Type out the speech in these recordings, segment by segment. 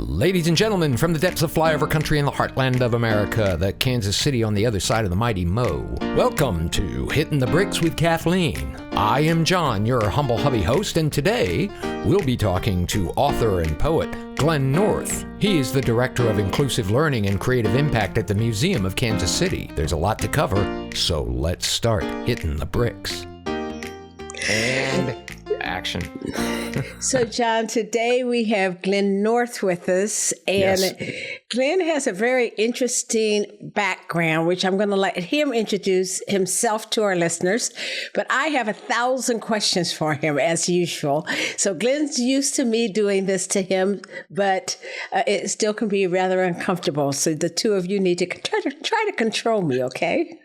Ladies and gentlemen, from the depths of flyover country in the heartland of America, the Kansas City on the other side of the mighty Mo, welcome to Hittin the Bricks with Kathleen. I am John, your humble hubby host, and today we'll be talking to author and poet Glenn North. He is the Director of Inclusive Learning and Creative Impact at the Museum of Kansas City. There's a lot to cover, so let's start hitting the bricks. And action. So, John, today we have Glenn North with us, and yes. Glenn has a very interesting background, which I'm going to let him introduce himself to our listeners, but I have 1,000 questions for him as usual. So Glenn's used to me doing this to him, but it still can be rather uncomfortable. So the two of you need to try to control me, okay?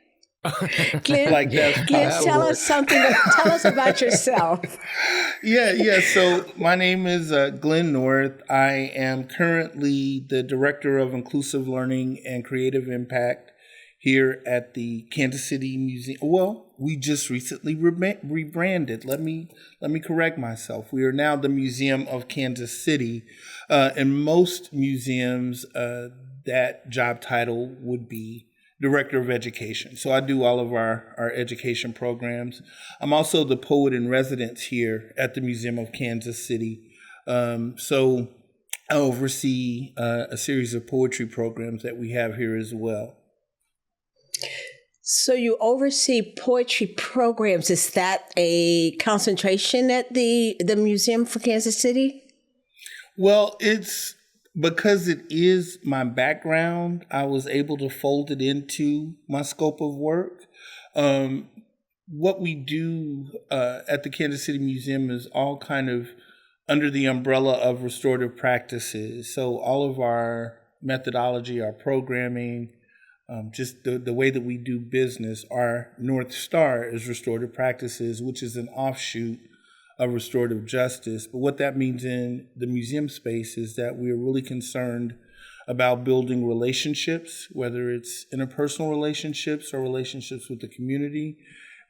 Glenn, like Glenn, tell us something. Tell us about yourself. Yeah. So my name is Glenn North. I am currently the Director of Inclusive Learning and Creative Impact here at the Kansas City Museum. Well, we just recently rebranded. Let me correct myself. We are now the Museum of Kansas City. In most museums, that job title would be Director of Education. So I do all of our education programs. I'm also the poet in residence here at the Museum of Kansas City. So I oversee a series of poetry programs that we have here as well. So you oversee poetry programs. Is that a concentration at the Museum for Kansas City? Well, it's because it is my background, I was able to fold it into my scope of work. What we do at the Kansas City Museum is all kind of under the umbrella of restorative practices. So all of our methodology, our programming, just the way that we do business, our North Star is restorative practices, which is an offshoot of restorative justice. But what that means in the museum space is that we are really concerned about building relationships, whether it's interpersonal relationships or relationships with the community.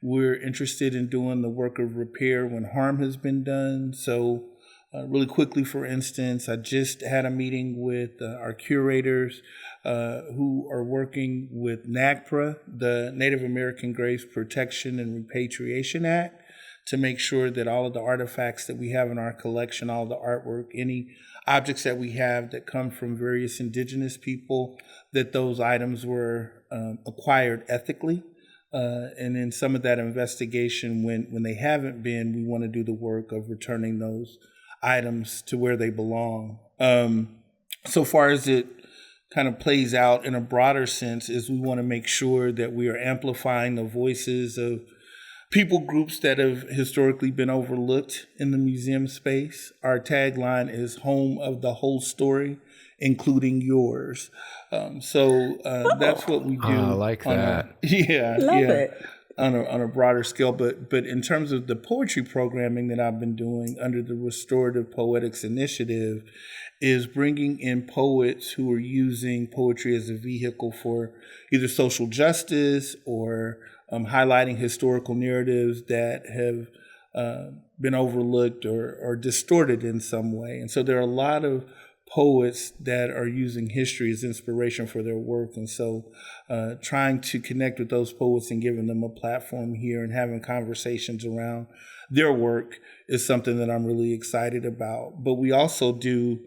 We're interested in doing the work of repair when harm has been done. So really quickly, for instance, I just had a meeting with our curators who are working with NAGPRA, the Native American Graves Protection and Repatriation Act, to make sure that all of the artifacts that we have in our collection, all the artwork, any objects that we have that come from various indigenous people, that those items were acquired ethically. And in some of that investigation, when they haven't been, we want to do the work of returning those items to where they belong. So far as it kind of plays out in a broader sense is we want to make sure that we are amplifying the voices of people groups that have historically been overlooked in the museum space. Our tagline is home of the whole story, including yours. So that's what we do. I like that. Love it. On a broader scale. But in terms of the poetry programming that I've been doing under the Restorative Poetics Initiative is bringing in poets who are using poetry as a vehicle for either social justice or highlighting historical narratives that have been overlooked or distorted in some way. And so there are a lot of poets that are using history as inspiration for their work. And so trying to connect with those poets and giving them a platform here and having conversations around their work is something that I'm really excited about. But we also do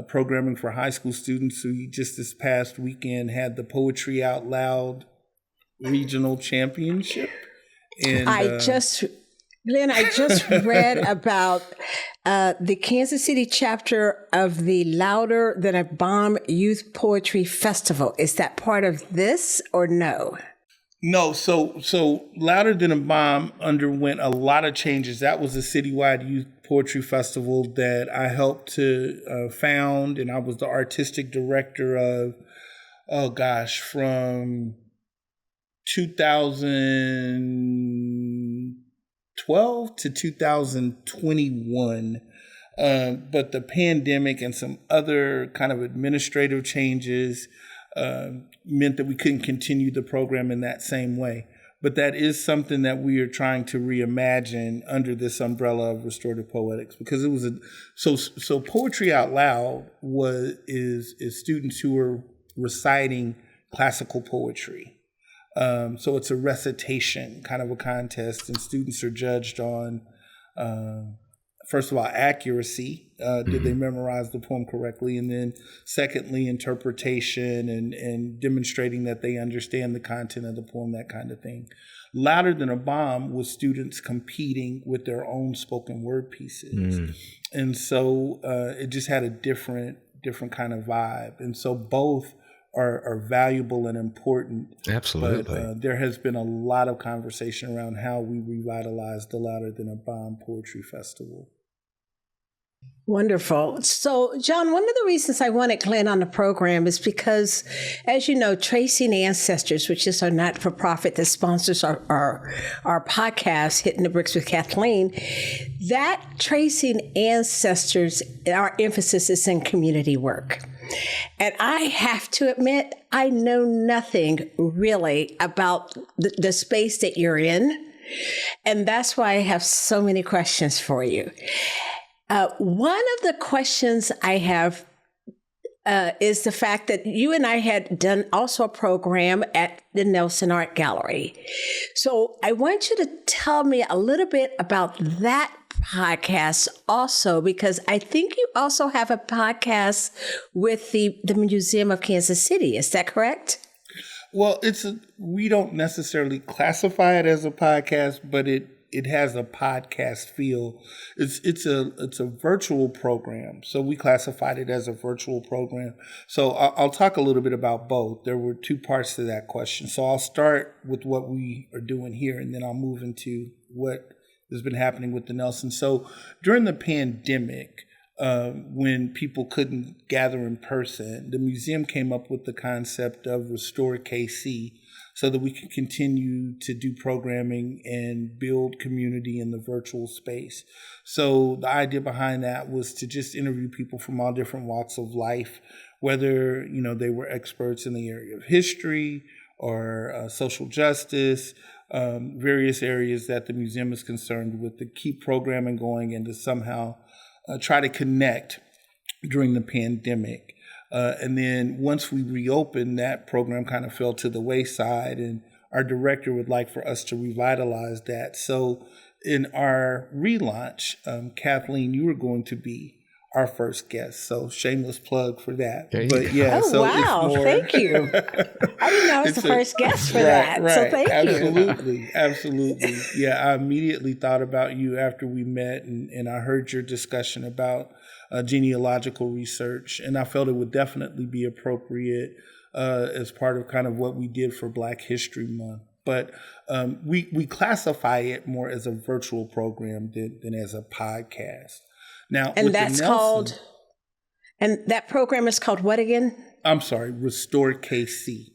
programming for high school students. So just this past weekend had the Poetry Out Loud Regional Championship. And Glenn, I just read about the Kansas City chapter of the Louder Than a Bomb Youth Poetry Festival. Is that part of this or no? No. So Louder Than a Bomb underwent a lot of changes. That was a citywide youth poetry festival that I helped to found, and I was the artistic director of, from 2012 to 2021. But the pandemic and some other kind of administrative changes meant that we couldn't continue the program in that same way. But that is something that we are trying to reimagine under this umbrella of restorative poetics, because it was so poetry out loud is students who are reciting classical poetry. So it's a recitation, kind of a contest, and students are judged on, first of all, accuracy. Did they memorize the poem correctly? And then secondly, interpretation and demonstrating that they understand the content of the poem, that kind of thing. Louder Than a Bomb was students competing with their own spoken word pieces. And so it just had a different kind of vibe. And so both are valuable and important. Absolutely. But there has been a lot of conversation around how we revitalize the Louder Than a Bomb Poetry Festival. Wonderful. So, John, one of the reasons I wanted Glenn on the program is because, as you know, Tracing Ancestors, which is our not-for-profit that sponsors our podcast, Hittin the Bricks with Kathleen, that Tracing Ancestors, our emphasis is in community work. And I have to admit, I know nothing really about the space that you're in. And that's why I have so many questions for you. One of the questions I have is the fact that you and I had done also a program at the Nelson Art Gallery. So I want you to tell me a little bit about that podcast also, because I think you also have a podcast with the Museum of Kansas City. Is that correct? Well, we don't necessarily classify it as a podcast, but it has a podcast feel. It's a virtual program, so we classified it as a virtual program. So I'll talk a little bit about both. There were two parts to that question. So I'll start with what we are doing here, and then I'll move into what has been happening with the Nelson. So during the pandemic, when people couldn't gather in person, the museum came up with the concept of Restore KC, so that we can continue to do programming and build community in the virtual space. So the idea behind that was to just interview people from all different walks of life, whether they were experts in the area of history or social justice, various areas that the museum is concerned with, to keep programming going and to somehow try to connect during the pandemic. And then once we reopened, that program kind of fell to the wayside, and our director would like for us to revitalize that. So in our relaunch, Kathleen, you were going to be our first guest. So shameless plug for that. But yeah, oh, so wow. it's more... Thank you. I didn't know I was the first guest for that. Right. So thank you. Absolutely. Yeah, I immediately thought about you after we met, and I heard your discussion about genealogical research, and I felt it would definitely be appropriate as part of kind of what we did for Black History Month. But we classify it more as a virtual program than as a podcast. Now, and that's called, and that program is called what again? I'm sorry, Restore KC.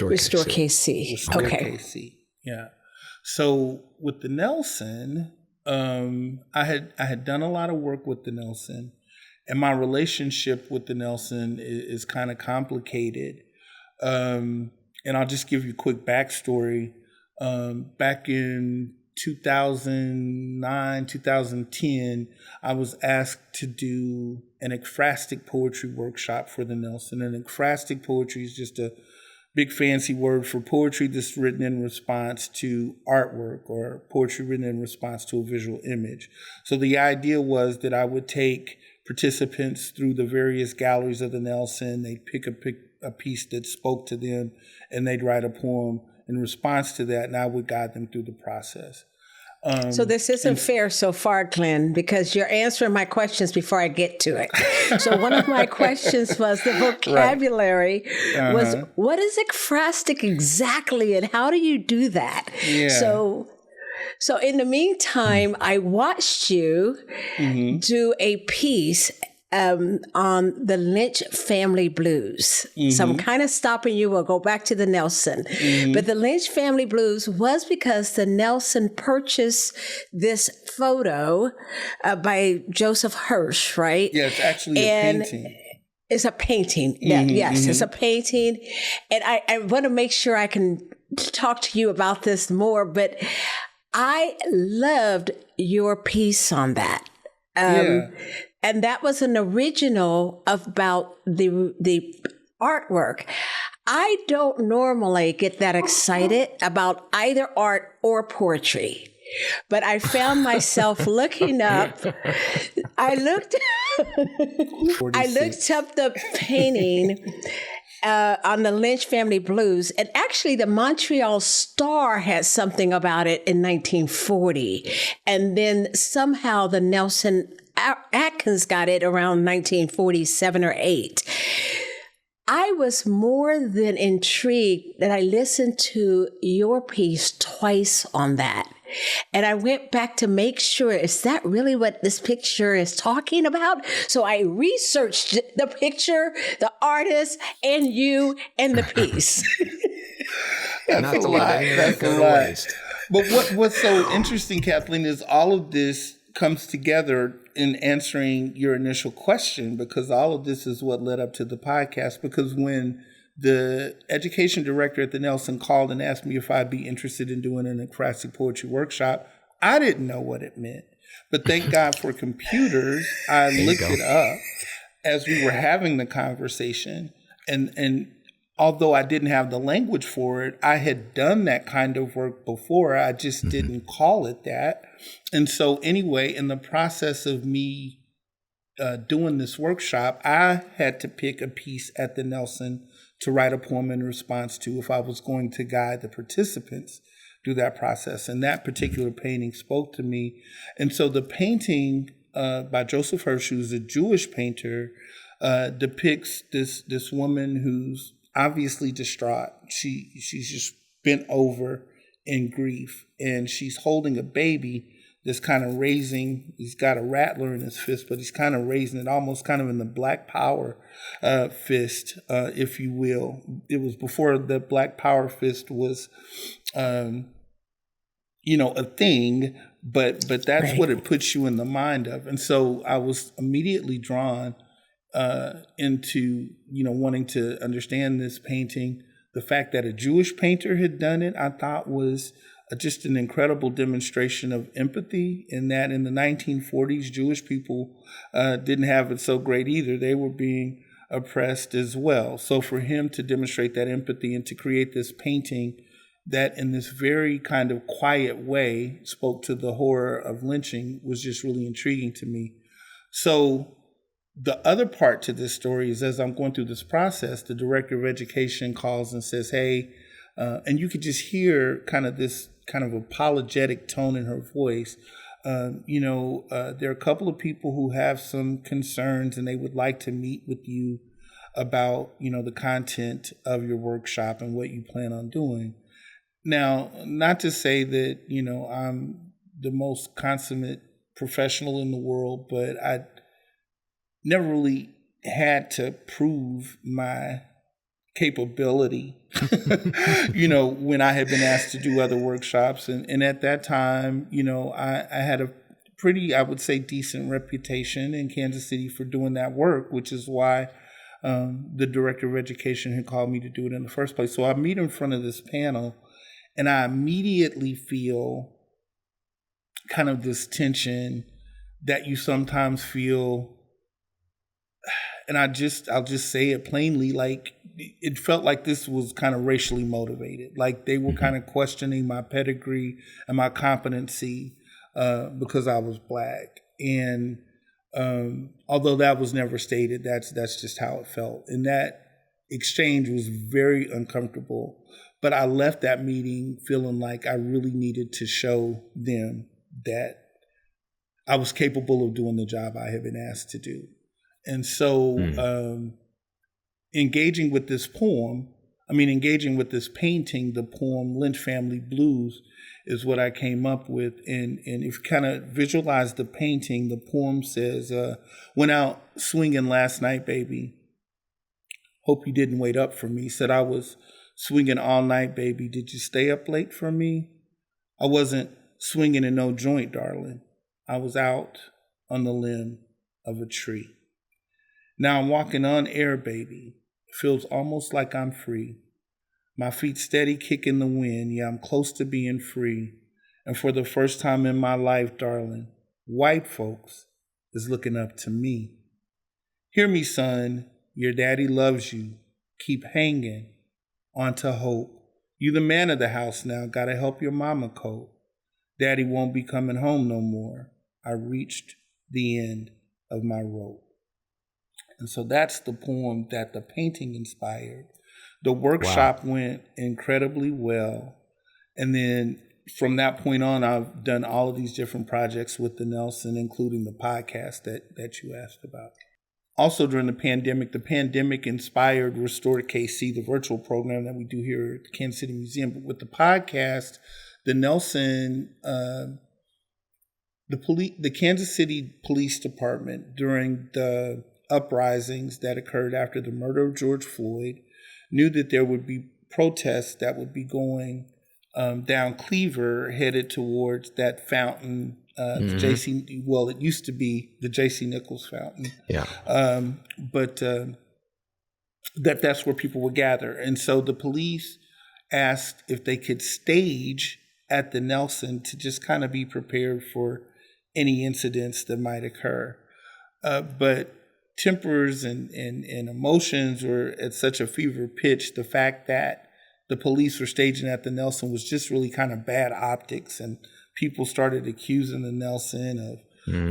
Restore KC. Restore okay. KC. Yeah. So with the Nelson, I had done a lot of work with the Nelson, and my relationship with the Nelson is kind of complicated. And I'll just give you a quick backstory. Back in 2009, 2010, I was asked to do an ekphrastic poetry workshop for the Nelson. And ekphrastic poetry is just a big fancy word for poetry that's written in response to artwork, or poetry written in response to a visual image. So the idea was that I would take participants through the various galleries of the Nelson. They'd pick a piece that spoke to them, and they'd write a poem in response to that, and I would guide them through the process. So this isn't fair so far, Glenn, because you're answering my questions before I get to it. So one of my questions was the vocabulary was, what is ekphrastic exactly, and how do you do that? Yeah. So in the meantime, I watched you do a piece on the Lynch family blues. So I'm kind of stopping you. We'll go back to the Nelson. But the Lynch family blues was because the Nelson purchased this photo by Joseph Hirsch, right? Yeah, it's actually a painting. It's a painting. Yes, it's a painting. And I want to make sure I can to talk to you about this more, but I loved your piece on that. And that was an original about the artwork. I don't normally get that excited about either art or poetry, but I found myself looking up. I looked up the painting on the Lynch family blues, and actually the Montreal Star had something about it in 1940, and then somehow the Nelson Atkins got it around 1947 or 8. I was more than intrigued that I listened to your piece twice on that. And I went back to make sure, is that really what this picture is talking about? So I researched the picture, the artist, and you, and the piece. That's a lot. That's a lot. But what's so interesting, Kathleen, is all of this comes together in answering your initial question, because all of this is what led up to the podcast. Because when the education director at the Nelson called and asked me if I'd be interested in doing an ekphrastic poetry workshop, I didn't know what it meant. But thank God for computers, I looked it up as we were having the conversation. And although I didn't have the language for it, I had done that kind of work before. I just didn't call it that. And so anyway, in the process of me doing this workshop, I had to pick a piece at the Nelson to write a poem in response to if I was going to guide the participants through that process. And that particular painting spoke to me. And so the painting by Joseph Hirsch, who's a Jewish painter, depicts this woman who's obviously distraught. She's just bent over in grief, and she's holding a baby that's kind of raising, he's got a rattler in his fist, but he's kind of raising it almost kind of in the Black Power fist, if you will. It was before the Black Power fist was, a thing, but that's right. What it puts you in the mind of. And so I was immediately drawn into, wanting to understand this painting. The fact that a Jewish painter had done it, I thought was just an incredible demonstration of empathy, in that in the 1940s, Jewish people didn't have it so great either. They were being oppressed as well. So for him to demonstrate that empathy and to create this painting that in this very kind of quiet way spoke to the horror of lynching was just really intriguing to me. So the other part to this story is, as I'm going through this process, the director of education calls and says, hey, and you could just hear kind of this kind of apologetic tone in her voice. There are a couple of people who have some concerns and they would like to meet with you about, the content of your workshop and what you plan on doing. Now, not to say that, I'm the most consummate professional in the world, but I never really had to prove my capability, when I had been asked to do other workshops. And at that time, I had a pretty, I would say, decent reputation in Kansas City for doing that work, which is why the director of education had called me to do it in the first place. So I meet in front of this panel, and I immediately feel kind of this tension that you sometimes feel. And I'll just say it plainly, like it felt like this was kind of racially motivated. Like they were kind of questioning my pedigree and my competency because I was Black. And although that was never stated, that's just how it felt. And that exchange was very uncomfortable. But I left that meeting feeling like I really needed to show them that I was capable of doing the job I had been asked to do. And so engaging with this painting, the poem Lynch Family Blues, is what I came up with. And if you kind of visualize the painting, the poem says, went out swinging last night, baby. Hope you didn't wait up for me. Said I was swinging all night, baby. Did you stay up late for me? I wasn't swinging in no joint, darling. I was out on the limb of a tree. Now I'm walking on air, baby. Feels almost like I'm free. My feet steady kicking the wind. Yeah, I'm close to being free. And for the first time in my life, darling, white folks is looking up to me. Hear me, son. Your daddy loves you. Keep hanging on to hope. You the man of the house now. Gotta help your mama cope. Daddy won't be coming home no more. I reached the end of my rope. And so that's the poem that the painting inspired. The workshop went incredibly well. And then from that point on, I've done all of these different projects with the Nelson, including the podcast that you asked about. Also during the pandemic inspired Restore KC, the virtual program that we do here at the Kansas City Museum. But with the podcast, the Nelson, the Kansas City Police Department, during the uprisings that occurred after the murder of George Floyd, knew that there would be protests that would be going down Cleaver, headed towards that fountain. The JC, well, it used to be the JC Nichols Fountain. Yeah. But that's where people would gather. And so the police asked if they could stage at the Nelson to just kind of be prepared for any incidents that might occur. But tempers and emotions were at such a fever pitch. The fact that the police were staging at the Nelson was just really kind of bad optics, and people started accusing the Nelson of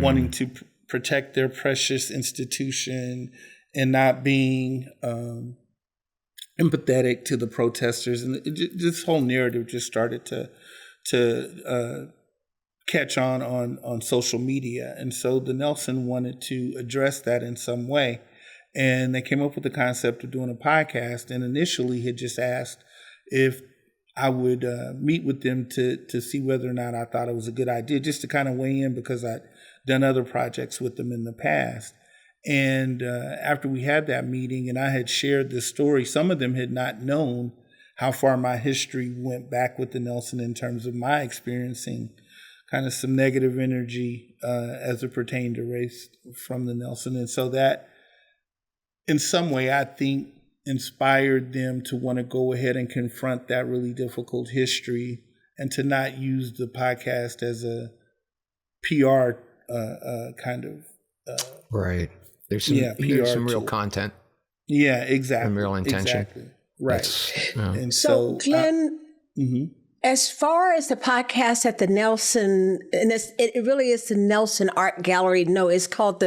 wanting to protect their precious institution and not being empathetic to the protesters. And this whole narrative just started to catch on social media. And so the Nelson wanted to address that in some way. And they came up with the concept of doing a podcast, and initially had just asked if I would meet with them to see whether or not I thought it was a good idea, just to kind of weigh in, because I'd done other projects with them in the past. And after we had that meeting and I had shared this story, some of them had not known how far my history went back with the Nelson in terms of my experiencing kind of some negative energy as it pertained to race from the Nelson. And so that, in some way, I think, inspired them to want to go ahead and confront that really difficult history, and to not use the podcast as a PR kind of right. There's some real content. Yeah, exactly. Some real intention. Exactly. Right. And so Glenn, as far as the podcast at the Nelson, and it really is the Nelson Art Gallery. No, it's called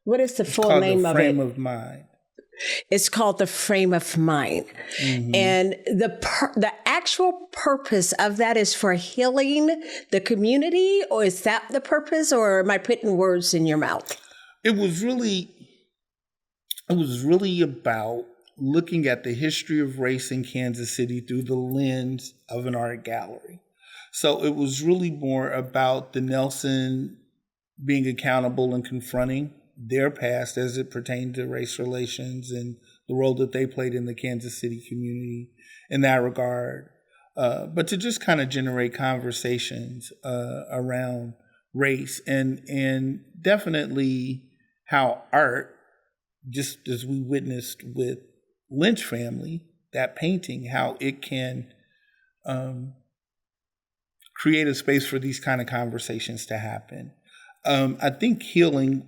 what is the full name of it? Frame of Mind. It's called The Frame of Mind. And the actual purpose of that is for healing the community, or is that the purpose, or am I putting words in your mouth? It was really about looking at the history of race in Kansas City through the lens of an art gallery. So it was really more about the Nelson being accountable and confronting their past as it pertained to race relations and the role that they played in the Kansas City community in that regard. But to just kind of generate conversations around race and definitely how art, just as we witnessed with Lynch family, that painting, how it can create a space for these kind of conversations to happen. I think healing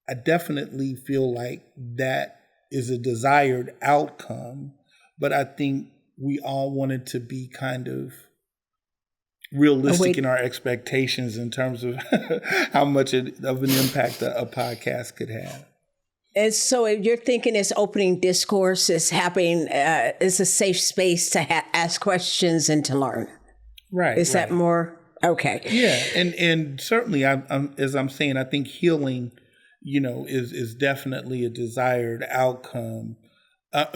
I definitely feel like that is a desired outcome, but I think we all wanted to be kind of realistic in our expectations in terms of how much of an impact a podcast could have. And so you're thinking it's opening discourse, it's happening, it's a safe space to ask questions and to learn. Right. Is that more? Okay. Yeah. And certainly, as I'm saying, I think healing, is definitely a desired outcome.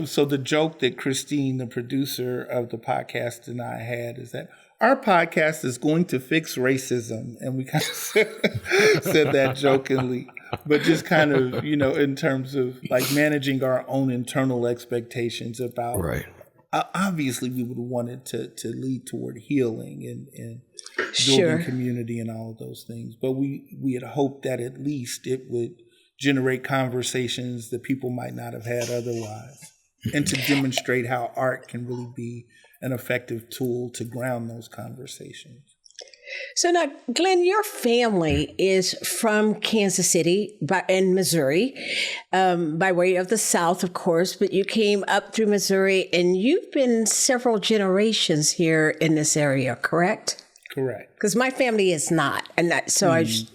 So the joke that Christine, the producer of the podcast, and I had is that our podcast is going to fix racism. And we kind of said that jokingly, but just kind of, in terms of like managing our own internal expectations about, right. Obviously we would have wanted to lead toward healing and building community and all of those things. But we had hoped that at least it would generate conversations that people might not have had otherwise. and to demonstrate how art can really be an effective tool to ground those conversations. So now, Glenn, your family is from Kansas City in Missouri, by way of the South, of course, but you came up through Missouri and you've been several generations here in this area, correct? Correct. Because my family is not. And that, so is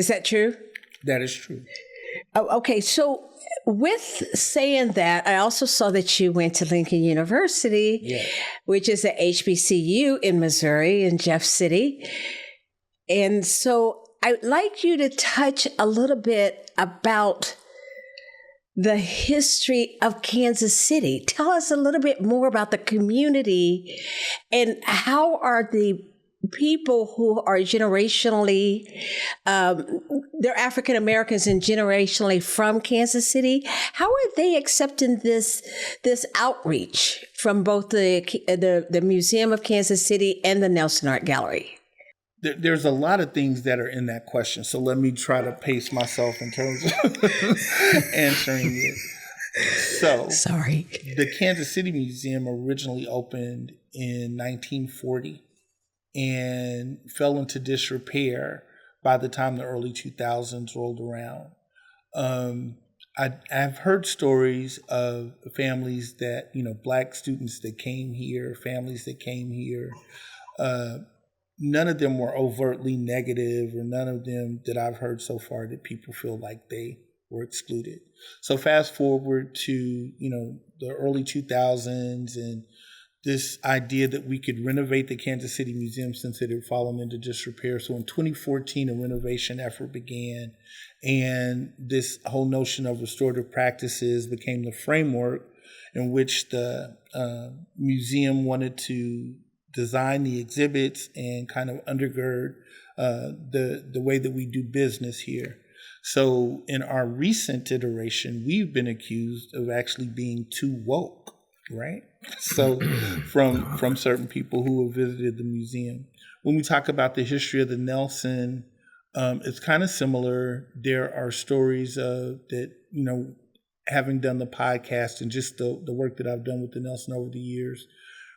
that true? That is true. Oh, okay. So with saying that, I also saw that you went to Lincoln University, which is a HBCU in Missouri, in Jeff City. And so I'd like you to touch a little bit about the history of Kansas City. Tell us a little bit more about the community and how are the people who are generationally, they're African Americans and generationally from Kansas City. How are they accepting this outreach from both the Museum of Kansas City and the Nelson Art Gallery? There's a lot of things that are in that question, so let me try to pace myself in terms of answering it. So, sorry. The Kansas City Museum originally opened in 1940. And fell into disrepair by the time the early 2000s rolled around. I've heard stories of families that, Black students that came here, families that came here. None of them were overtly negative, or none of them that I've heard so far that people feel like they were excluded. So fast forward to, the early 2000s and this idea that we could renovate the Kansas City Museum since it had fallen into disrepair. So in 2014, a renovation effort began, and this whole notion of restorative practices became the framework in which the museum wanted to design the exhibits and kind of undergird the way that we do business here. So in our recent iteration, we've been accused of actually being too woke, right? So from certain people who have visited the museum. When we talk about the history of the Nelson, it's kind of similar. There are stories that, having done the podcast and just the work that I've done with the Nelson over the years,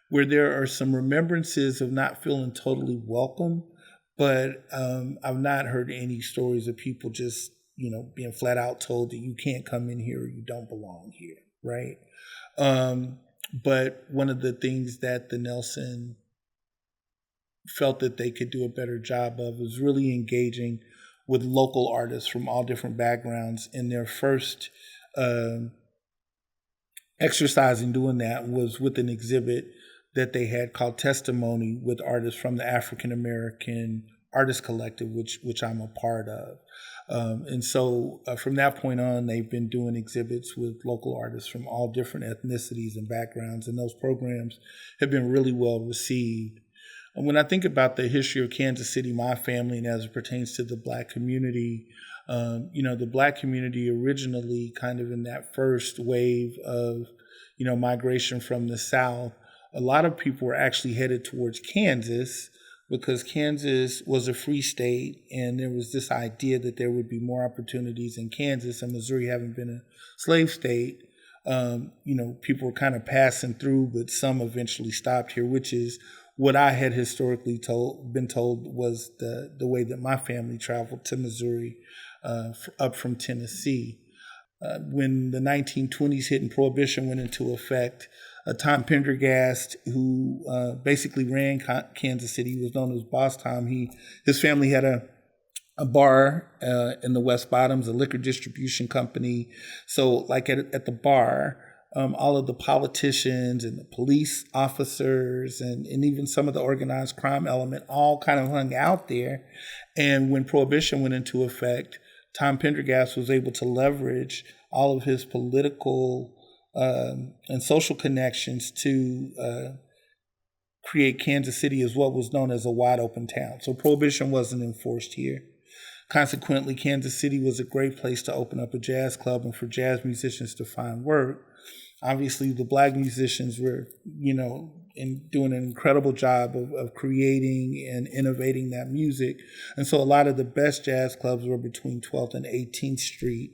where there are some remembrances of not feeling totally welcome, but I've not heard any stories of people just, being flat out told that you can't come in here or you don't belong here, right? But one of the things that the Nelson felt that they could do a better job of was really engaging with local artists from all different backgrounds. And their first exercise in doing that was with an exhibit that they had called Testimony, with artists from the African American Artist Collective, which I'm a part of. And so from that point on, they've been doing exhibits with local artists from all different ethnicities and backgrounds, and those programs have been really well received. And when I think about the history of Kansas City, my family, and as it pertains to the Black community, the Black community originally kind of in that first wave of, migration from the South, a lot of people were actually headed towards Kansas, because Kansas was a free state, and there was this idea that there would be more opportunities in Kansas, and Missouri having been a slave state, people were kind of passing through, but some eventually stopped here, which is what I had historically been told was the way that my family traveled to Missouri up from Tennessee. When the 1920s hit and Prohibition went into effect, Tom Pendergast, who basically ran Kansas City, he was known as Boss Tom. His family had a bar in the West Bottoms, a liquor distribution company. So like at the bar, all of the politicians and the police officers and even some of the organized crime element all kind of hung out there. And when Prohibition went into effect, Tom Pendergast was able to leverage all of his political and social connections to create Kansas City as what was known as a wide open town. So Prohibition wasn't enforced here. Consequently, Kansas City was a great place to open up a jazz club and for jazz musicians to find work. Obviously, the Black musicians were, doing an incredible job of creating and innovating that music. And so a lot of the best jazz clubs were between 12th and 18th Street.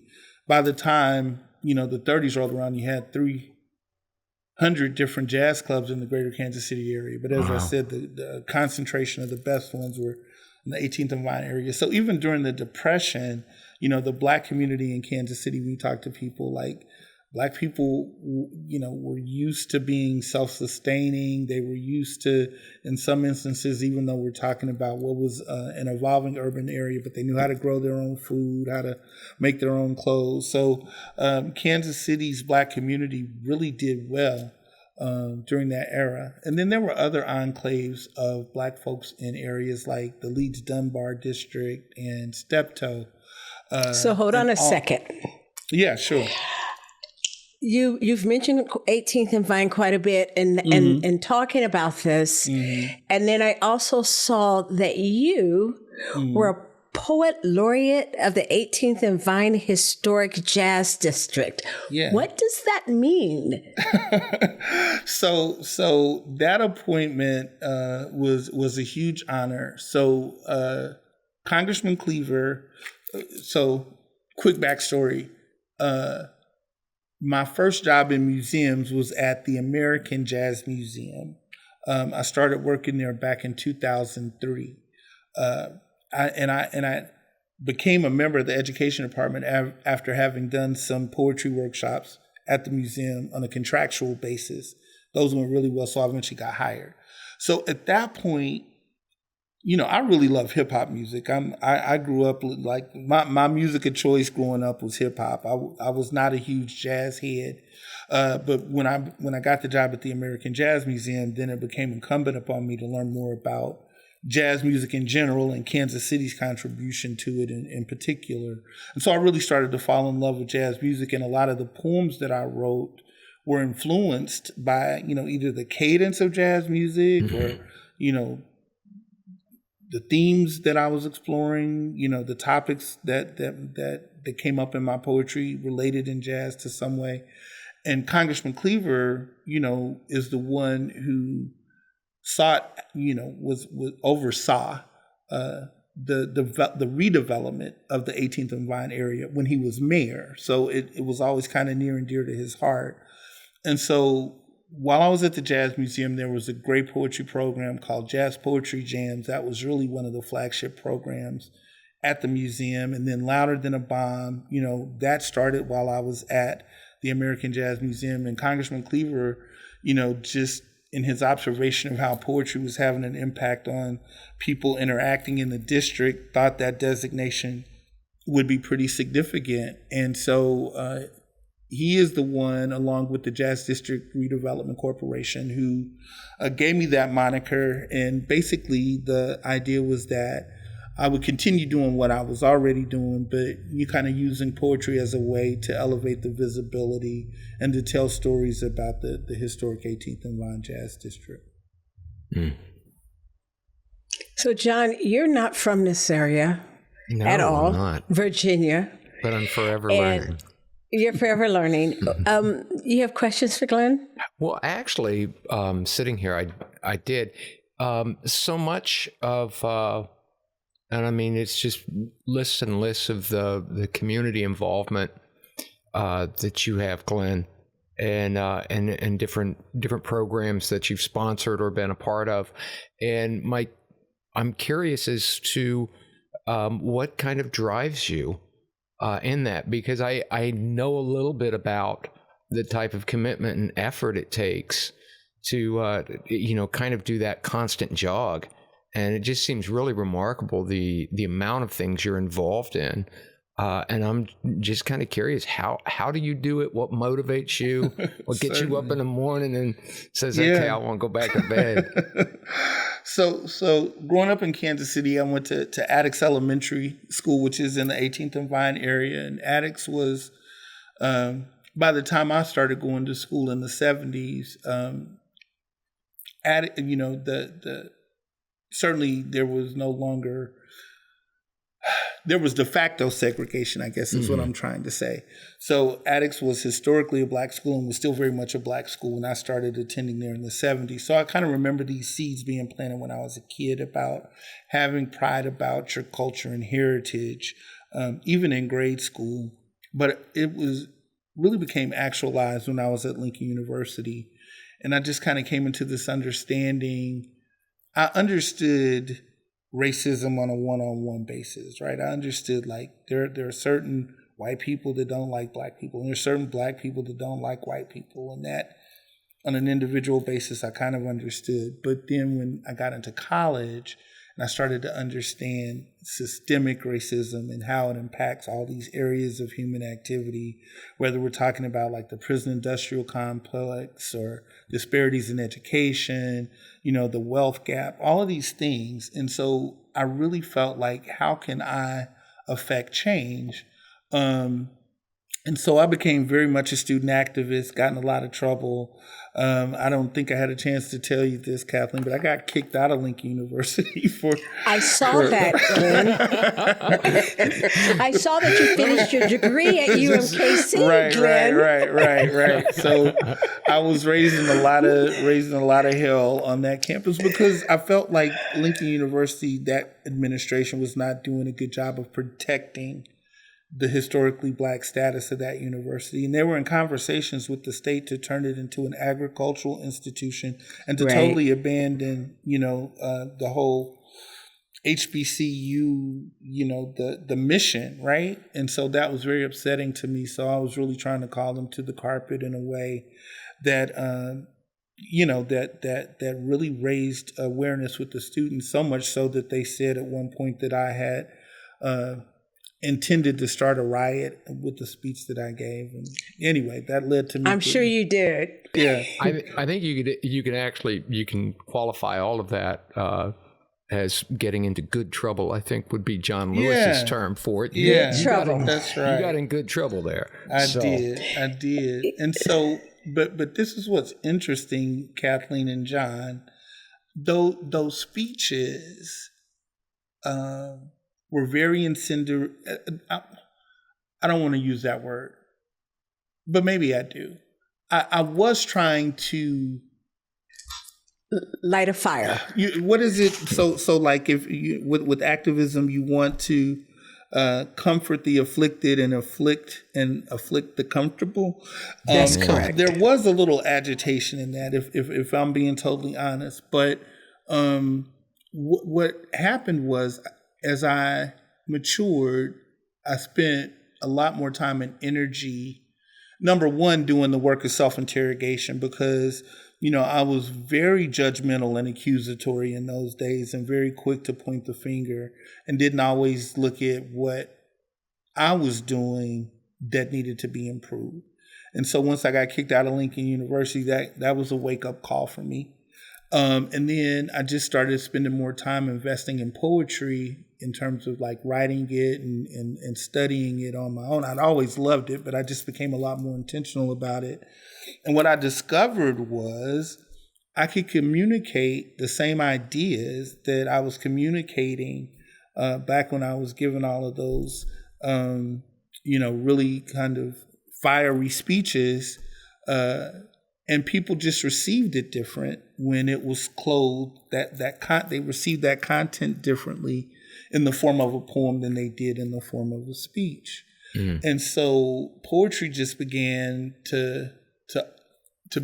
By the time the 30s rolled around, you had 300 different jazz clubs in the greater Kansas City area. But as I said, the concentration of the best ones were in the 18th and Vine area. So even during the Depression, the Black community in Kansas City, we talked to people like Black people, were used to being self-sustaining. They were used to, in some instances, even though we're talking about what was an evolving urban area, but they knew how to grow their own food, how to make their own clothes. So Kansas City's Black community really did well during that era. And then there were other enclaves of Black folks in areas like the Leeds Dunbar district and Steptoe. So hold on a second. Yeah, sure. You've mentioned 18th and Vine quite a bit and talking about this. Mm-hmm. And then I also saw that you were a poet laureate of the 18th and Vine Historic Jazz District. Yeah. What does that mean? So that appointment was a huge honor. So Congressman Cleaver, quick backstory. My first job in museums was at the American Jazz Museum. I started working there back in 2003. I became a member of the education department after having done some poetry workshops at the museum on a contractual basis. Those went really well, so I eventually got hired. So at that point, I really love hip hop music. I grew up like my music of choice growing up was hip hop. I was not a huge jazz head, but when I got the job at the American Jazz Museum, then it became incumbent upon me to learn more about jazz music in general and Kansas City's contribution to it in particular. And so I really started to fall in love with jazz music, and a lot of the poems that I wrote were influenced by either the cadence of jazz music or the themes that I was exploring, the topics that came up in my poetry related in jazz to some way. And Congressman Cleaver, is the one who oversaw the redevelopment of the 18th and Vine area when he was mayor. So it was always kind of near and dear to his heart. And so while I was at the Jazz Museum, there was a great poetry program called Jazz Poetry Jams. That was really one of the flagship programs at the museum. And then Louder Than a Bomb, that started while I was at the American Jazz Museum. And Congressman Cleaver, just in his observation of how poetry was having an impact on people interacting in the district, thought that designation would be pretty significant. And so he is the one, along with the Jazz District Redevelopment Corporation, who gave me that moniker. And basically the idea was that I would continue doing what I was already doing, but you kind of using poetry as a way to elevate the visibility and to tell stories about the historic 18th and Vine Jazz District. Mm. So, John, you're not from this area at all, I'm not. Virginia. But I'm forever learning. You're forever learning. You have questions for Glenn? Well, actually, sitting here, I did. So much of, and I mean, it's just lists and lists of the community involvement that you have, Glenn, and different programs that you've sponsored or been a part of. And I'm curious as to what kind of drives you in that, because I know a little bit about the type of commitment and effort it takes to kind of do that constant jog, and it just seems really remarkable the amount of things you're involved in, and I'm just kind of curious, how do you do it? What motivates you? What gets you up in the morning and says, okay, I want to go back to bed? So growing up in Kansas City, I went to Addix Elementary School, which is in the 18th and Vine area. And Addix was, by the time I started going to school in the 70s, certainly there was no longer, there was de facto segregation, I guess is what I'm trying to say. So Addix was historically a black school and was still very much a black school when I started attending there in the 70s. So I kind of remember these seeds being planted when I was a kid about having pride about your culture and heritage, even in grade school. But it was really became actualized when I was at Lincoln University. And I just kind of came into this understanding. I understood racism on a one-on-one basis, right? I understood like there are certain white people that don't like black people, and there's certain black people that don't like white people, and that on an individual basis I kind of understood. But then when I got into college and I started to understand systemic racism and how it impacts all these areas of human activity, whether we're talking about like the prison industrial complex or disparities in education, the wealth gap, all of these things. And so I really felt like, how can I affect change? And so I became very much a student activist, got in a lot of trouble. I don't think I had a chance to tell you this, Kathleen, but I got kicked out of Lincoln University for... I saw that, Glenn. I saw that you finished your degree at UMKC, Glenn. Right. So I was raising a lot of hell on that campus because I felt like Lincoln University, that administration was not doing a good job of protecting the historically black status of that university. And they were in conversations with the state to turn it into an agricultural institution and to totally abandon, the whole HBCU, the mission, right? And so that was very upsetting to me. So I was really trying to call them to the carpet in a way that, that really raised awareness with the students, so much so that they said at one point that I had intended to start a riot with the speech that I gave. And anyway, that led to me. I'm sure you did. Yeah. I think you can qualify all of that as getting into good trouble, I think would be John Lewis's term for it. Trouble. That's right. You got in good trouble there. I did. And so, but this is what's interesting, Kathleen and John, those speeches, were very incendiary. I don't want to use that word, but maybe I do. I was trying to light a fire. What is it? So like if you, with activism, you want to comfort the afflicted and afflict the comfortable. That's correct. There was a little agitation in that, if I'm being totally honest. But what happened was, as I matured, I spent a lot more time and energy, number one, doing the work of self-interrogation, because, I was very judgmental and accusatory in those days and very quick to point the finger and didn't always look at what I was doing that needed to be improved. And so once I got kicked out of Lincoln University, that was a wake-up call for me. And then I just started spending more time investing in poetry in terms of like writing it and studying it on my own. I'd always loved it, but I just became a lot more intentional about it. And what I discovered was I could communicate the same ideas that I was communicating back when I was giving all of those, really kind of fiery speeches, and people just received it different when it was clothed. They received that content differently in the form of a poem than they did in the form of a speech. Mm. And so poetry just began to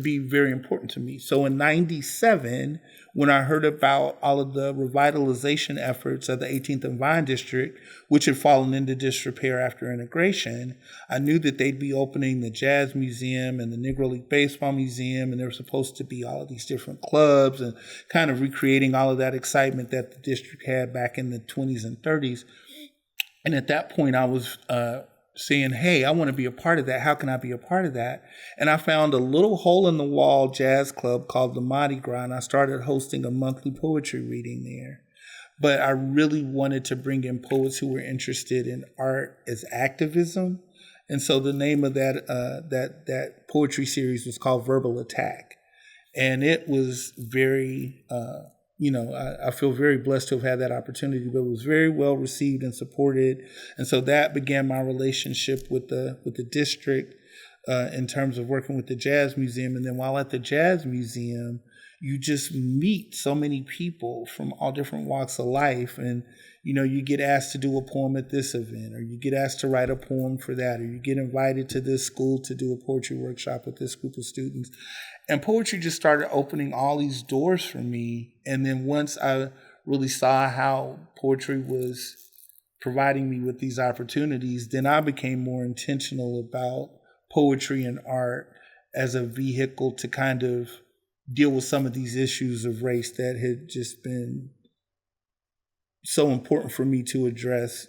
be very important to me. So in 97, when I heard about all of the revitalization efforts of the 18th and Vine District, which had fallen into disrepair after integration, I knew that they'd be opening the Jazz Museum and the Negro League Baseball Museum, and there were supposed to be all of these different clubs and kind of recreating all of that excitement that the district had back in the 20s and 30s. And at that point, I was saying, hey, I want to be a part of that. How can I be a part of that? And I found a little hole-in-the-wall jazz club called the Mardi Gras, and I started hosting a monthly poetry reading there. But I really wanted to bring in poets who were interested in art as activism. And so the name of that poetry series was called Verbal Attack. And it was very... I feel very blessed to have had that opportunity, but it was very well received and supported. And so that began my relationship with the district in terms of working with the Jazz Museum. And then while at the Jazz Museum, you just meet so many people from all different walks of life. And, you get asked to do a poem at this event, or you get asked to write a poem for that, or you get invited to this school to do a poetry workshop with this group of students. And poetry just started opening all these doors for me. And then once I really saw how poetry was providing me with these opportunities, then I became more intentional about poetry and art as a vehicle to kind of deal with some of these issues of race that had just been so important for me to address,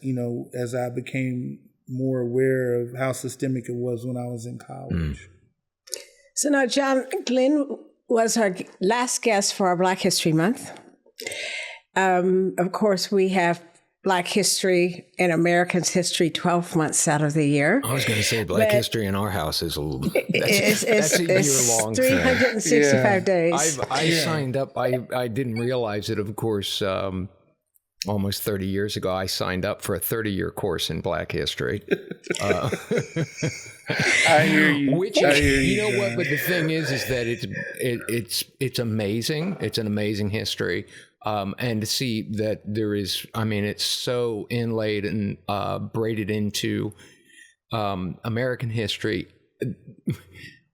as I became more aware of how systemic it was when I was in college. So now, John, Glenn was our last guest for our Black History Month. Of course, we have Black History and Americans History 12 months out of the year. I was going to say Black History in our house is that's a year-long 365 days. I signed up. I didn't realize it, of course, almost 30 years ago. I signed up for a 30-year course in Black History. I hear you. What? But the thing is that it's amazing. It's an amazing history. And to see that there is, it's so inlaid and braided into American history.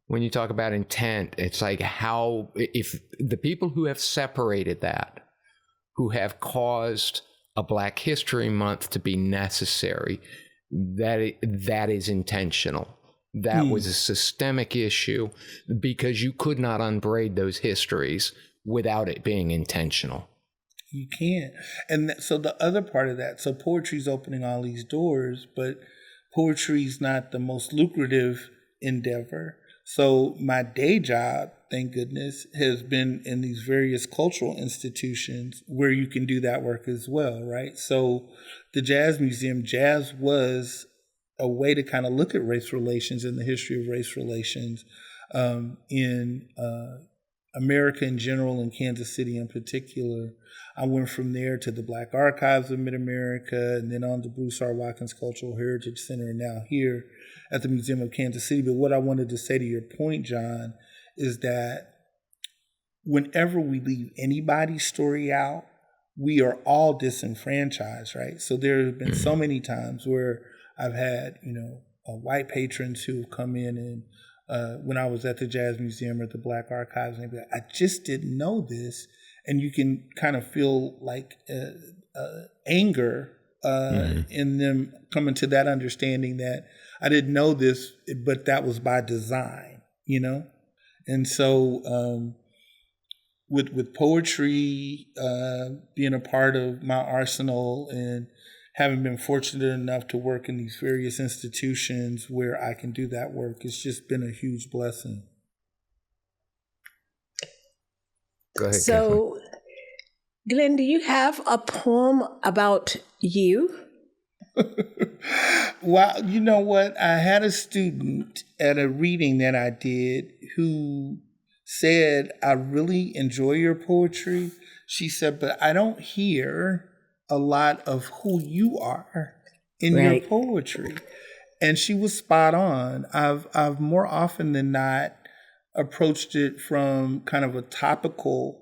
When you talk about intent, it's like how, if the people who have separated that, who have caused a Black History Month to be necessary, that is intentional. That was a systemic issue because you could not unbraid those histories without it being intentional. You can't. And so the other part of that, so poetry's opening all these doors, but poetry's not the most lucrative endeavor. So my day job, thank goodness, has been in these various cultural institutions where you can do that work as well, right? So the Jazz Museum, jazz was a way to kind of look at race relations and the history of race relations in America in general and Kansas City in particular. I went from there to the Black Archives of Mid-America and then on to Bruce R. Watkins Cultural Heritage Center and now here at the Museum of Kansas City. But what I wanted to say to your point, John, is that whenever we leave anybody's story out, we are all disenfranchised, right? So there have been so many times where I've had, white patrons who have come in and when I was at the Jazz Museum or the Black Archives, and they'd be like, I just didn't know this. And you can kind of feel like anger in them coming to that understanding that I didn't know this, but that was by design, And so with poetry being a part of my arsenal and having been fortunate enough to work in these various institutions where I can do that work, it's just been a huge blessing. Go ahead, so, Glenn, do you have a poem about you? Well, you know what? I had a student at a reading that I did who said, I really enjoy your poetry. She said, but I don't hear a lot of who you are in your poetry. And she was spot on. I've more often than not approached it from kind of a topical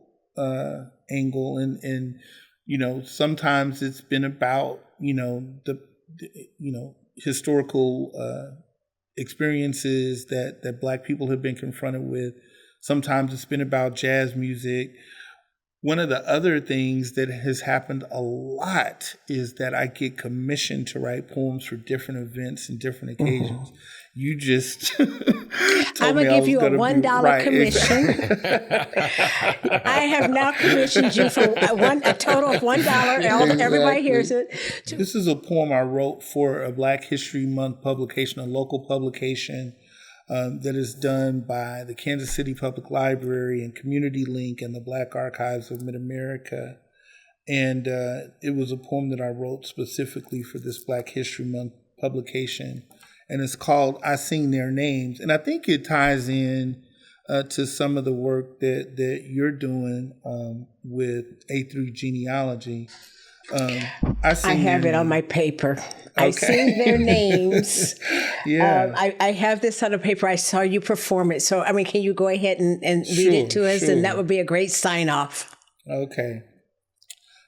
angle, and sometimes it's been about the historical experiences that Black people have been confronted with. Sometimes it's been about jazz music. One of the other things that has happened a lot is that I get commissioned to write poems for different events and different occasions. You just I'm going to give you a $1 commission. I have now commissioned you for a total of $1. Everybody hears it. This is a poem I wrote for a Black History Month publication, a local publication that is done by the Kansas City Public Library and Community Link and the Black Archives of Mid-America. And it was a poem that I wrote specifically for this Black History Month publication. And it's called I Sing Their Names. And I think it ties in to some of the work that you're doing with A3 genealogy. I have it on my paper. Okay. I've seen their names. Yeah. I have this on a paper. I saw you perform it. So, can you go ahead and read it to us? Sure. And that would be a great sign off. Okay.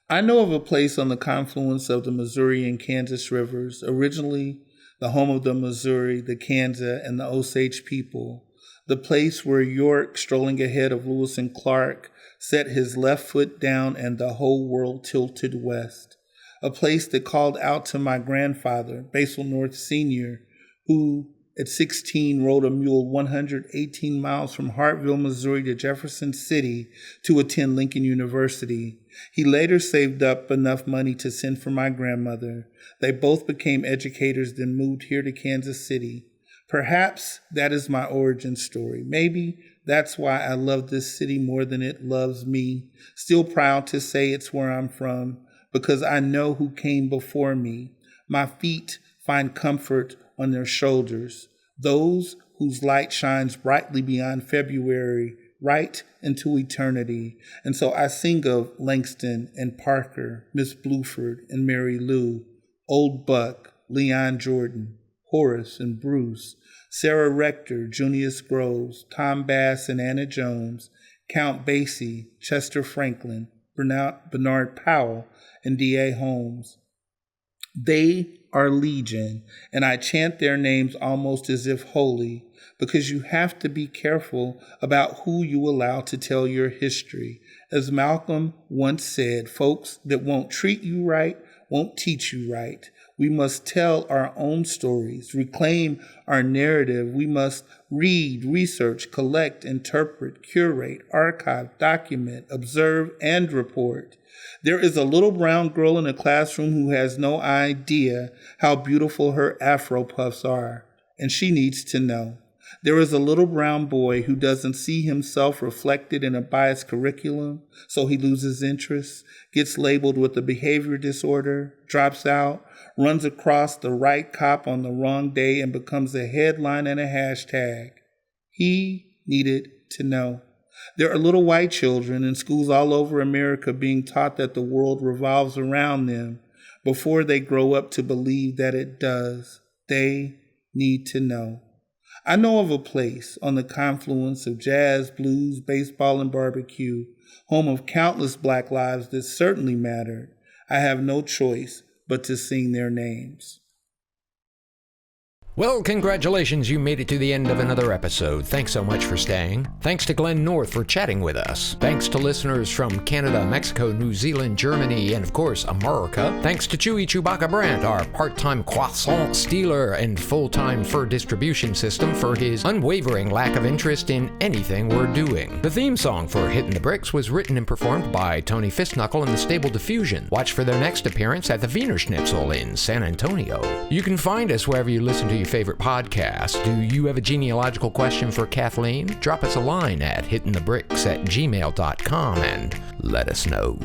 I know of a place on the confluence of the Missouri and Kansas rivers, originally the home of the Missouri, the Kansas, and the Osage people. The place where York, strolling ahead of Lewis and Clark, set his left foot down and the whole world tilted west. A place that called out to my grandfather, Basil North Sr., who at 16 rode a mule 118 miles from Hartville, Missouri to Jefferson City to attend Lincoln University. He later saved up enough money to send for my grandmother. They both became educators, then moved here to Kansas City. Perhaps that is my origin story. Maybe that's why I love this city more than it loves me. Still proud to say it's where I'm from, because I know who came before me. My feet find comfort on their shoulders, those whose light shines brightly beyond February, right into eternity. And so I sing of Langston and Parker, Miss Bluford and Mary Lou, Old Buck, Leon Jordan, Horace and Bruce, Sarah Rector, Junius Groves, Tom Bass and Anna Jones, Count Basie, Chester Franklin, Bernard Powell, and D.A. Holmes. They are legion, and I chant their names almost as if holy, because you have to be careful about who you allow to tell your history. As Malcolm once said, folks that won't treat you right won't teach you right. We must tell our own stories, reclaim our narrative. We must read, research, collect, interpret, curate, archive, document, observe, and report. There is a little brown girl in a classroom who has no idea how beautiful her Afro puffs are, and she needs to know. There is a little brown boy who doesn't see himself reflected in a biased curriculum, so he loses interest, gets labeled with a behavior disorder, drops out, runs across the right cop on the wrong day, and becomes a headline and a hashtag. He needed to know. There are little white children in schools all over America being taught that the world revolves around them before they grow up to believe that it does. They need to know. I know of a place on the confluence of jazz, blues, baseball, and barbecue, home of countless Black lives that certainly mattered. I have no choice but to sing their names. Well, congratulations, you made it to the end of another episode. Thanks so much for staying. Thanks to Glenn North for chatting with us. Thanks to listeners from Canada, Mexico, New Zealand, Germany, and of course, America. Thanks to Chewy Chewbacca Brandt, our part-time croissant stealer and full-time fur distribution system, for his unwavering lack of interest in anything we're doing. The theme song for Hittin the Bricks was written and performed by Tony Fistknuckle and the Stable Diffusion. Watch for their next appearance at the Wiener Schnitzel in San Antonio. You can find us wherever you listen to your favorite podcast. Do you have a genealogical question for Kathleen? Drop us a line at hittinthebricks@gmail.com and let us know.